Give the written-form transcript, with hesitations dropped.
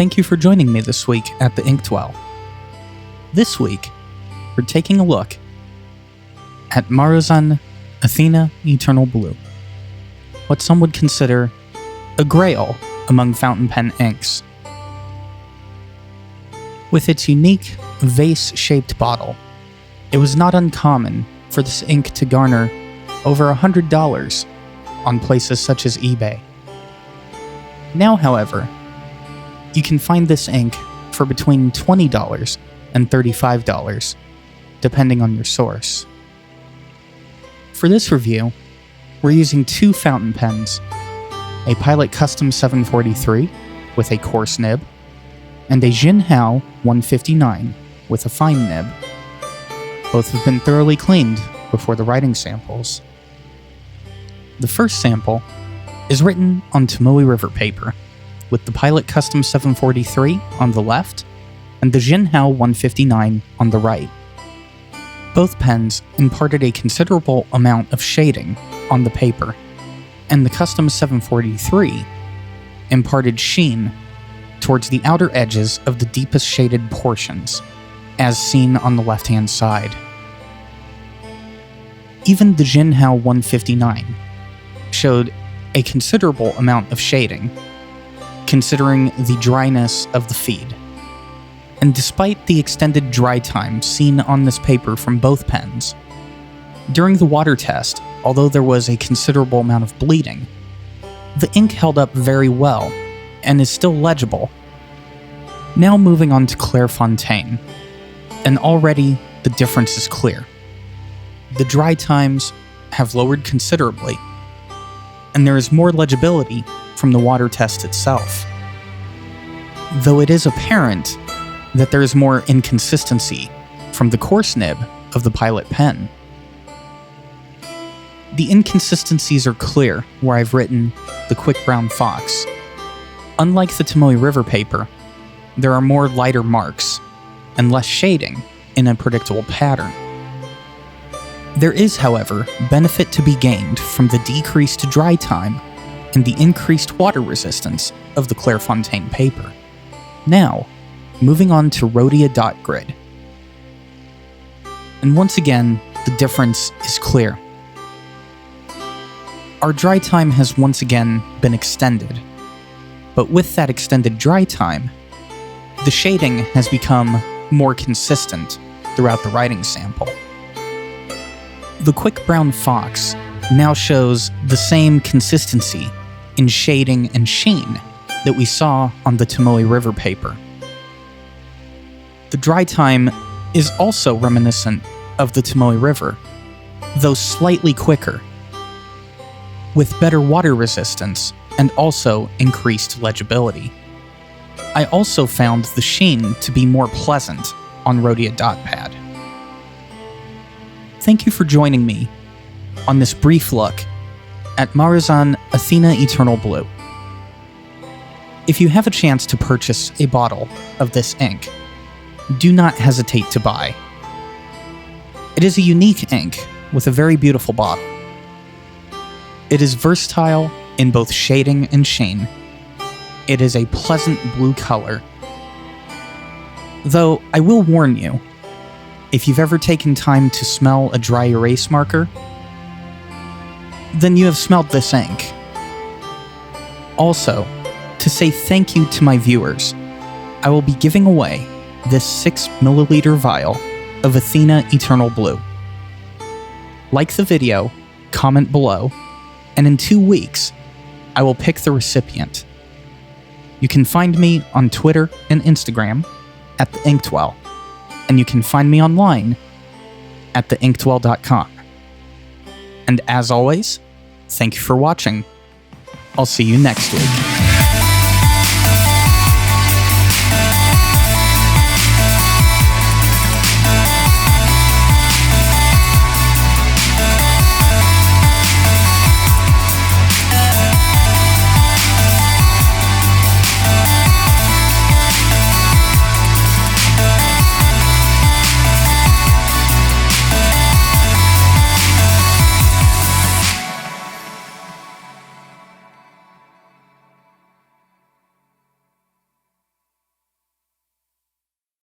Thank you for joining me this week at the Inkwell. This week, we're taking a look at Maruzen Athena Eternal Blue, what some would consider a grail among fountain pen inks. With its unique vase-shaped bottle, it was not uncommon for this ink to garner over $100 on places such as eBay. Now, however, you can find this ink for between $20 and $35, depending on your source. For this review, we're using two fountain pens, a Pilot Custom 743 with a coarse nib, and a Jinhao 159 with a fine nib. Both have been thoroughly cleaned before the writing samples. The first sample is written on Tomoe River paper, with the Pilot Custom 743 on the left and the Jinhao 159 on the right. Both pens imparted a considerable amount of shading on the paper, and the Custom 743 imparted sheen towards the outer edges of the deepest shaded portions, as seen on the left-hand side. Even the Jinhao 159 showed a considerable amount of shading, considering the dryness of the feed. And despite the extended dry time seen on this paper from both pens, during the water test, although there was a considerable amount of bleeding, the ink held up very well and is still legible. Now moving on to Clairefontaine, and already the difference is clear. The dry times have lowered considerably, and there is more legibility from the water test itself. Though it is apparent that there is more inconsistency from the coarse nib of the Pilot pen. The inconsistencies are clear where I've written the quick brown fox. Unlike the Tomoe River paper, there are more lighter marks and less shading in a predictable pattern. There is, however, benefit to be gained from the decreased dry time and the increased water resistance of the Clairefontaine paper. Now, moving on to Rhodia dot grid. And once again, the difference is clear. Our dry time has once again been extended, but with that extended dry time, the shading has become more consistent throughout the writing sample. The quick brown fox now shows the same consistency in shading and sheen that we saw on the Tomoe River paper. The dry time is also reminiscent of the Tomoe River, though slightly quicker, with better water resistance and also increased legibility. I also found the sheen to be more pleasant on Rhodia Dot Pad. Thank you for joining me on this brief look at Maruzen Athena Eternal Blue. If you have a chance to purchase a bottle of this ink, do not hesitate to buy. It is a unique ink with a very beautiful bottle. It is versatile in both shading and sheen. It is a pleasant blue color. Though I will warn you, if you've ever taken time to smell a dry erase marker, then you have smelled this ink. Also, to say thank you to my viewers, I will be giving away this 6 milliliter vial of Athena Eternal Blue. Like the video, comment below, and in 2 weeks, I will pick the recipient. You can find me on Twitter and Instagram at the Inkwell, and you can find me online at theinkwell.com. And as always, thank you for watching. I'll see you next week.